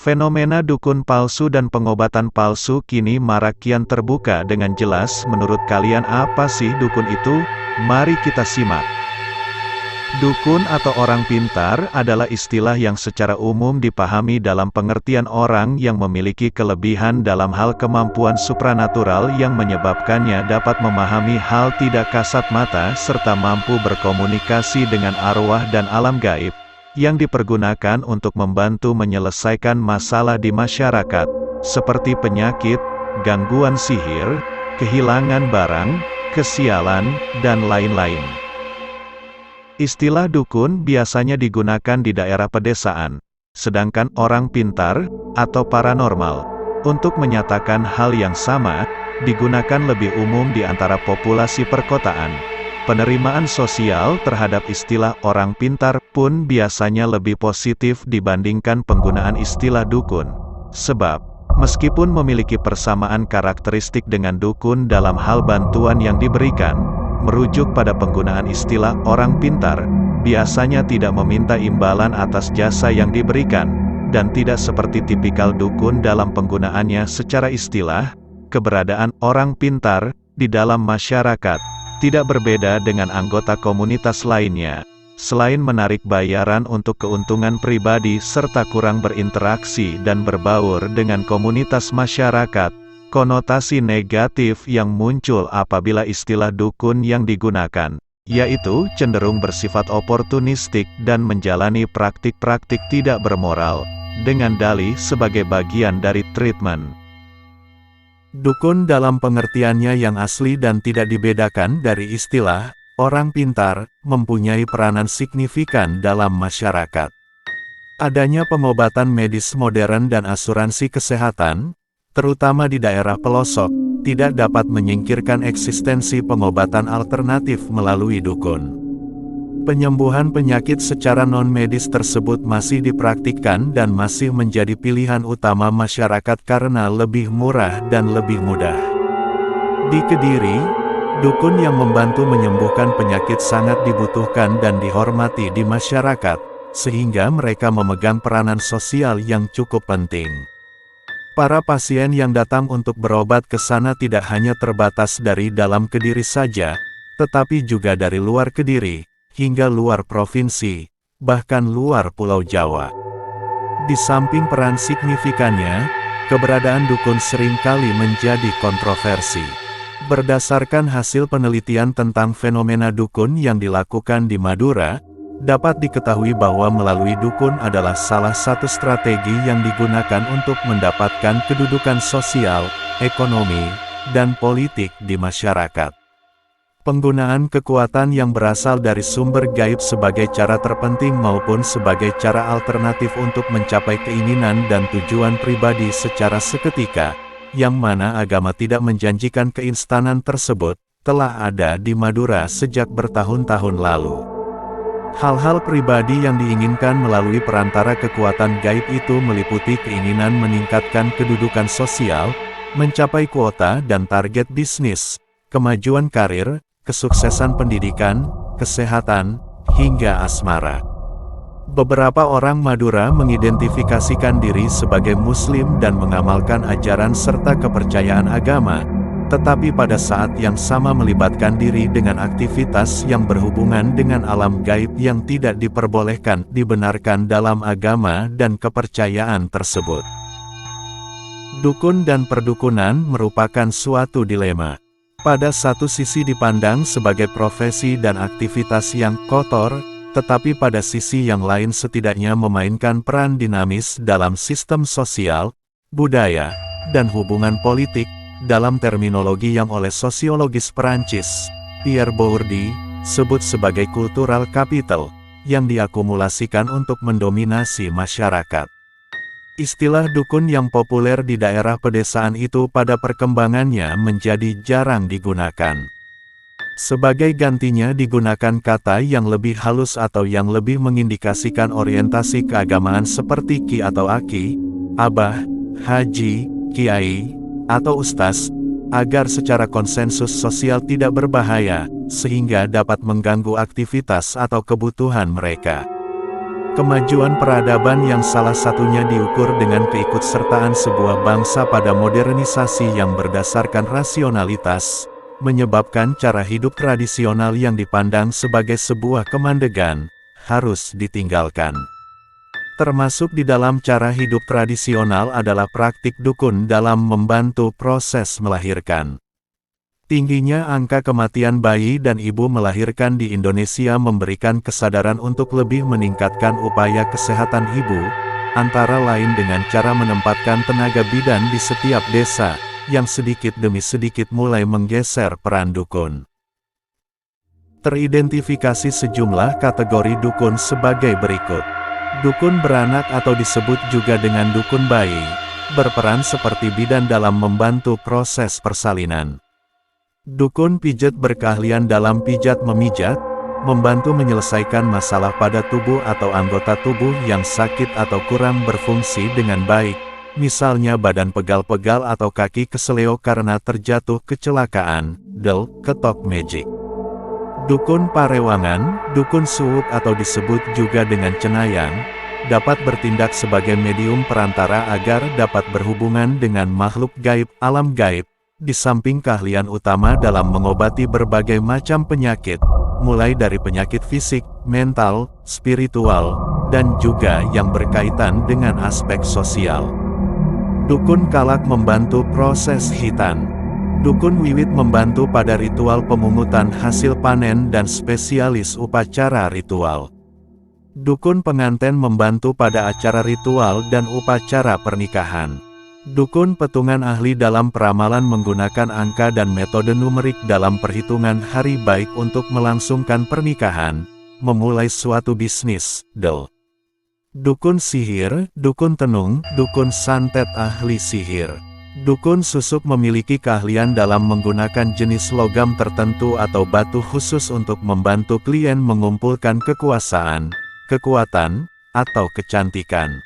Fenomena dukun palsu dan pengobatan palsu kini marak kian terbuka dengan jelas. Menurut kalian apa sih dukun itu? Mari kita simak. Dukun atau orang pintar adalah istilah yang secara umum dipahami dalam pengertian orang yang memiliki kelebihan dalam hal kemampuan supranatural yang menyebabkannya dapat memahami hal tidak kasat mata serta mampu berkomunikasi dengan arwah dan alam gaib, yang dipergunakan untuk membantu menyelesaikan masalah di masyarakat, seperti penyakit, gangguan sihir, kehilangan barang, kesialan, dan lain-lain. Istilah dukun biasanya digunakan di daerah pedesaan, sedangkan orang pintar, atau paranormal, untuk menyatakan hal yang sama, digunakan lebih umum di antara populasi perkotaan. Penerimaan sosial terhadap istilah orang pintar pun biasanya lebih positif dibandingkan penggunaan istilah dukun. Sebab, meskipun memiliki persamaan karakteristik dengan dukun dalam hal bantuan yang diberikan, merujuk pada penggunaan istilah orang pintar, biasanya tidak meminta imbalan atas jasa yang diberikan, dan tidak seperti tipikal dukun dalam penggunaannya secara istilah. Keberadaan orang pintar di dalam masyarakat tidak berbeda dengan anggota komunitas lainnya. Selain menarik bayaran untuk keuntungan pribadi serta kurang berinteraksi dan berbaur dengan komunitas masyarakat, konotasi negatif yang muncul apabila istilah dukun yang digunakan, yaitu cenderung bersifat oportunistik dan menjalani praktik-praktik tidak bermoral, dengan dalih sebagai bagian dari treatment. Dukun dalam pengertiannya yang asli dan tidak dibedakan dari istilah orang pintar, mempunyai peranan signifikan dalam masyarakat. Adanya pengobatan medis modern dan asuransi kesehatan, terutama di daerah pelosok, tidak dapat menyingkirkan eksistensi pengobatan alternatif melalui dukun. Penyembuhan penyakit secara non-medis tersebut masih dipraktikkan dan masih menjadi pilihan utama masyarakat karena lebih murah dan lebih mudah. Di Kediri, dukun yang membantu menyembuhkan penyakit sangat dibutuhkan dan dihormati di masyarakat, sehingga mereka memegang peranan sosial yang cukup penting. Para pasien yang datang untuk berobat ke sana tidak hanya terbatas dari dalam Kediri saja, tetapi juga dari luar Kediri, hingga luar provinsi, bahkan luar Pulau Jawa. Di samping peran signifikannya, keberadaan dukun seringkali menjadi kontroversi. Berdasarkan hasil penelitian tentang fenomena dukun yang dilakukan di Madura, dapat diketahui bahwa melalui dukun adalah salah satu strategi yang digunakan untuk mendapatkan kedudukan sosial, ekonomi, dan politik di masyarakat. Penggunaan kekuatan yang berasal dari sumber gaib sebagai cara terpenting maupun sebagai cara alternatif untuk mencapai keinginan dan tujuan pribadi secara seketika, yang mana agama tidak menjanjikan keinstanan tersebut, telah ada di Madura sejak bertahun-tahun lalu. Hal-hal pribadi yang diinginkan melalui perantara kekuatan gaib itu meliputi keinginan meningkatkan kedudukan sosial, mencapai kuota dan target bisnis, kemajuan karir, kesuksesan pendidikan, kesehatan, hingga asmara. Beberapa orang Madura mengidentifikasikan diri sebagai Muslim dan mengamalkan ajaran serta kepercayaan agama, tetapi pada saat yang sama melibatkan diri dengan aktivitas yang berhubungan dengan alam gaib yang tidak diperbolehkan dibenarkan dalam agama dan kepercayaan tersebut. Dukun dan perdukunan merupakan suatu dilema. Pada satu sisi dipandang sebagai profesi dan aktivitas yang kotor, tetapi pada sisi yang lain setidaknya memainkan peran dinamis dalam sistem sosial, budaya, dan hubungan politik, dalam terminologi yang oleh sosiologis Perancis, Pierre Bourdieu, sebut sebagai cultural capital, yang diakumulasikan untuk mendominasi masyarakat. Istilah dukun yang populer di daerah pedesaan itu pada perkembangannya menjadi jarang digunakan. Sebagai gantinya digunakan kata yang lebih halus atau yang lebih mengindikasikan orientasi keagamaan seperti ki atau aki, abah, haji, kiai, atau ustaz, agar secara konsensus sosial tidak berbahaya, sehingga dapat mengganggu aktivitas atau kebutuhan mereka. Kemajuan peradaban yang salah satunya diukur dengan keikutsertaan sebuah bangsa pada modernisasi yang berdasarkan rasionalitas, menyebabkan cara hidup tradisional yang dipandang sebagai sebuah kemandegan, harus ditinggalkan. Termasuk di dalam cara hidup tradisional adalah praktik dukun dalam membantu proses melahirkan. Tingginya angka kematian bayi dan ibu melahirkan di Indonesia memberikan kesadaran untuk lebih meningkatkan upaya kesehatan ibu, antara lain dengan cara menempatkan tenaga bidan di setiap desa, yang sedikit demi sedikit mulai menggeser peran dukun. Teridentifikasi sejumlah kategori dukun sebagai berikut. Dukun beranak atau disebut juga dengan dukun bayi, berperan seperti bidan dalam membantu proses persalinan. Dukun pijat berkeahlian dalam pijat memijat, membantu menyelesaikan masalah pada tubuh atau anggota tubuh yang sakit atau kurang berfungsi dengan baik, misalnya badan pegal-pegal atau kaki keseleo karena terjatuh kecelakaan, ketok magic. Dukun parewangan, dukun suwuk atau disebut juga dengan cenayang, dapat bertindak sebagai medium perantara agar dapat berhubungan dengan makhluk gaib, alam gaib, di samping keahlian utama dalam mengobati berbagai macam penyakit, mulai dari penyakit fisik, mental, spiritual, dan juga yang berkaitan dengan aspek sosial. Dukun kalak membantu proses hitan. Dukun wiwit membantu pada ritual pemungutan hasil panen dan spesialis upacara ritual. Dukun pengantin membantu pada acara ritual dan upacara pernikahan. Dukun petungan ahli dalam peramalan menggunakan angka dan metode numerik dalam perhitungan hari baik untuk melangsungkan pernikahan, memulai suatu bisnis, Dukun sihir, dukun tenung, dukun santet ahli sihir. Dukun susuk memiliki keahlian dalam menggunakan jenis logam tertentu atau batu khusus untuk membantu klien mengumpulkan kekuasaan, kekuatan, atau kecantikan.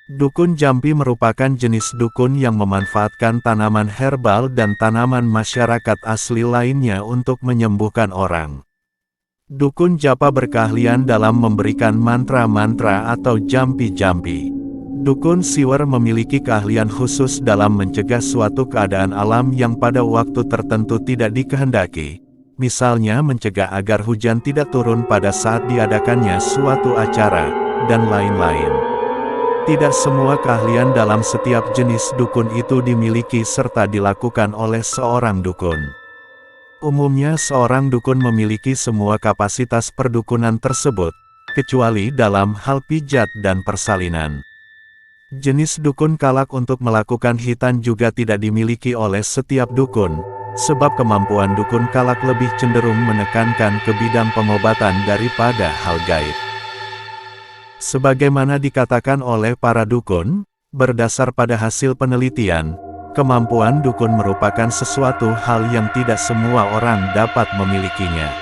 Dukun jampi merupakan jenis dukun yang memanfaatkan tanaman herbal dan tanaman masyarakat asli lainnya untuk menyembuhkan orang. Dukun japa berkeahlian dalam memberikan mantra-mantra atau jampi-jampi. Dukun siwer memiliki keahlian khusus dalam mencegah suatu keadaan alam yang pada waktu tertentu tidak dikehendaki, misalnya mencegah agar hujan tidak turun pada saat diadakannya suatu acara, dan lain-lain. Tidak semua keahlian dalam setiap jenis dukun itu dimiliki serta dilakukan oleh seorang dukun. Umumnya seorang dukun memiliki semua kapasitas perdukunan tersebut, kecuali dalam hal pijat dan persalinan. Jenis dukun kalak untuk melakukan hitan juga tidak dimiliki oleh setiap dukun, sebab kemampuan dukun kalak lebih cenderung menekankan ke bidang pengobatan daripada hal gaib. Sebagaimana dikatakan oleh para dukun, berdasar pada hasil penelitian, kemampuan dukun merupakan sesuatu hal yang tidak semua orang dapat memilikinya.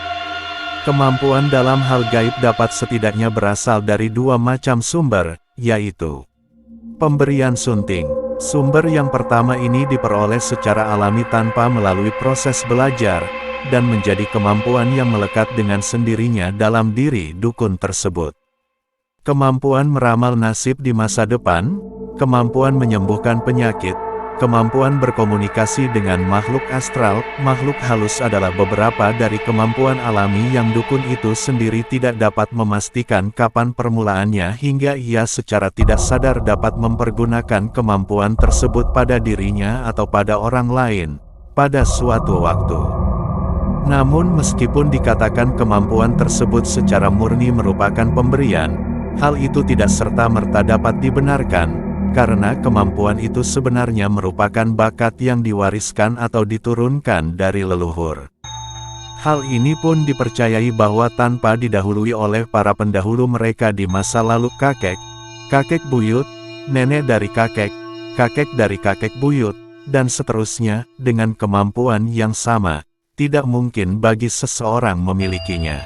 Kemampuan dalam hal gaib dapat setidaknya berasal dari dua macam sumber, yaitu pemberian sunting. Sumber yang pertama ini diperoleh secara alami tanpa melalui proses belajar, dan menjadi kemampuan yang melekat dengan sendirinya dalam diri dukun tersebut. Kemampuan meramal nasib di masa depan, kemampuan menyembuhkan penyakit, kemampuan berkomunikasi dengan makhluk astral, makhluk halus adalah beberapa dari kemampuan alami yang dukun itu sendiri tidak dapat memastikan kapan permulaannya hingga ia secara tidak sadar dapat mempergunakan kemampuan tersebut pada dirinya atau pada orang lain, pada suatu waktu. Namun meskipun dikatakan kemampuan tersebut secara murni merupakan pemberian, hal itu tidak serta-merta dapat dibenarkan, karena kemampuan itu sebenarnya merupakan bakat yang diwariskan atau diturunkan dari leluhur. Hal ini pun dipercayai bahwa tanpa didahului oleh para pendahulu mereka di masa lalu kakek buyut, nenek dari kakek dari kakek buyut, dan seterusnya, dengan kemampuan yang sama, tidak mungkin bagi seseorang memilikinya.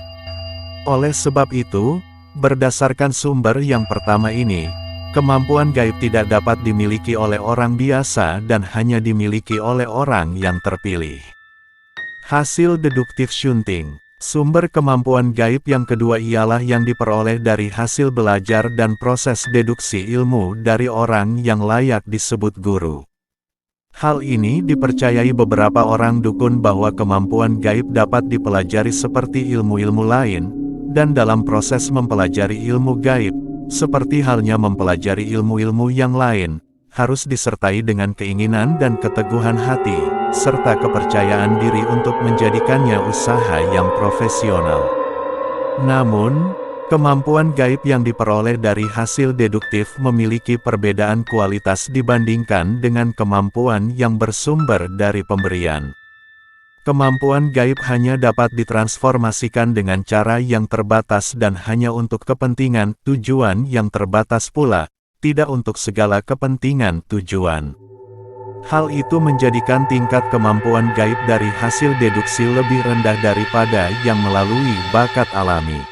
Oleh sebab itu, berdasarkan sumber yang pertama ini, kemampuan gaib tidak dapat dimiliki oleh orang biasa dan hanya dimiliki oleh orang yang terpilih. Hasil deduktif shunting. Sumber kemampuan gaib yang kedua ialah yang diperoleh dari hasil belajar dan proses deduksi ilmu dari orang yang layak disebut guru. Hal ini dipercayai beberapa orang dukun bahwa kemampuan gaib dapat dipelajari seperti ilmu-ilmu lain, dan dalam proses mempelajari ilmu gaib, seperti halnya mempelajari ilmu-ilmu yang lain, harus disertai dengan keinginan dan keteguhan hati, serta kepercayaan diri untuk menjadikannya usaha yang profesional. Namun, kemampuan gaib yang diperoleh dari hasil deduktif memiliki perbedaan kualitas dibandingkan dengan kemampuan yang bersumber dari pemberian. Kemampuan gaib hanya dapat ditransformasikan dengan cara yang terbatas dan hanya untuk kepentingan tujuan yang terbatas pula, tidak untuk segala kepentingan tujuan. Hal itu menjadikan tingkat kemampuan gaib dari hasil deduksi lebih rendah daripada yang melalui bakat alami.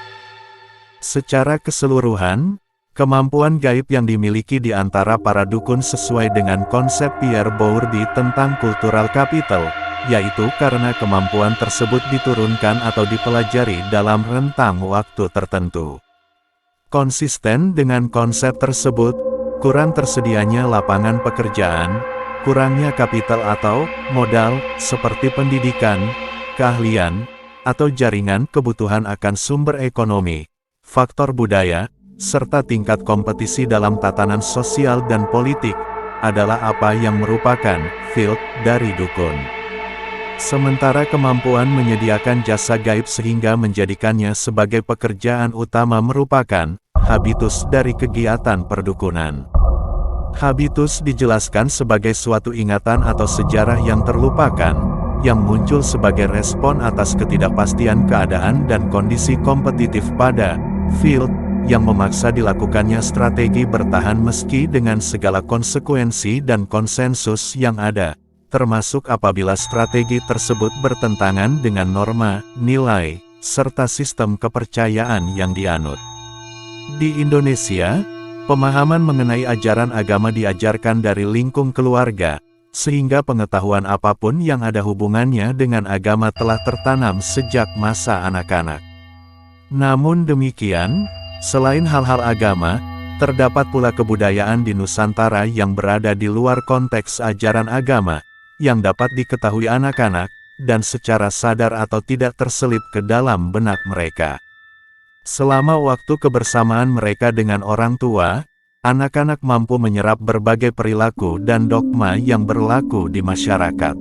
Secara keseluruhan, kemampuan gaib yang dimiliki di antara para dukun sesuai dengan konsep Pierre Bourdieu tentang cultural capital, yaitu karena kemampuan tersebut diturunkan atau dipelajari dalam rentang waktu tertentu. Konsisten dengan konsep tersebut, kurang tersedianya lapangan pekerjaan, kurangnya kapital atau modal, seperti pendidikan, keahlian, atau jaringan kebutuhan akan sumber ekonomi, faktor budaya, serta tingkat kompetisi dalam tatanan sosial dan politik, adalah apa yang merupakan field dari dukun. Sementara kemampuan menyediakan jasa gaib sehingga menjadikannya sebagai pekerjaan utama merupakan habitus dari kegiatan perdukunan. Habitus dijelaskan sebagai suatu ingatan atau sejarah yang terlupakan, yang muncul sebagai respon atas ketidakpastian keadaan dan kondisi kompetitif pada field, yang memaksa dilakukannya strategi bertahan meski dengan segala konsekuensi dan konsensus yang ada, termasuk apabila strategi tersebut bertentangan dengan norma, nilai, serta sistem kepercayaan yang dianut. Di Indonesia, pemahaman mengenai ajaran agama diajarkan dari lingkung keluarga, sehingga pengetahuan apapun yang ada hubungannya dengan agama telah tertanam sejak masa anak-anak. Namun demikian, selain hal-hal agama, terdapat pula kebudayaan di Nusantara yang berada di luar konteks ajaran agama, yang dapat diketahui anak-anak, dan secara sadar atau tidak terselip ke dalam benak mereka. Selama waktu kebersamaan mereka dengan orang tua, anak-anak mampu menyerap berbagai perilaku dan dogma yang berlaku di masyarakat.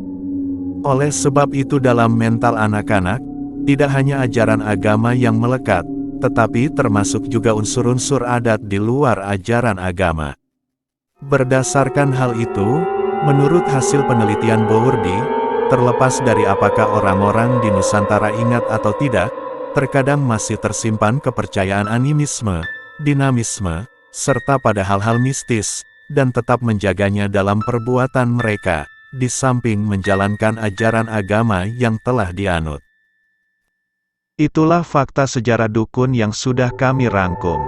Oleh sebab itu dalam mental anak-anak, tidak hanya ajaran agama yang melekat, tetapi termasuk juga unsur-unsur adat di luar ajaran agama. Berdasarkan hal itu, menurut hasil penelitian Bourdieu, terlepas dari apakah orang-orang di Nusantara ingat atau tidak, terkadang masih tersimpan kepercayaan animisme, dinamisme, serta pada hal-hal mistis, dan tetap menjaganya dalam perbuatan mereka, di samping menjalankan ajaran agama yang telah dianut. Itulah fakta sejarah dukun yang sudah kami rangkum.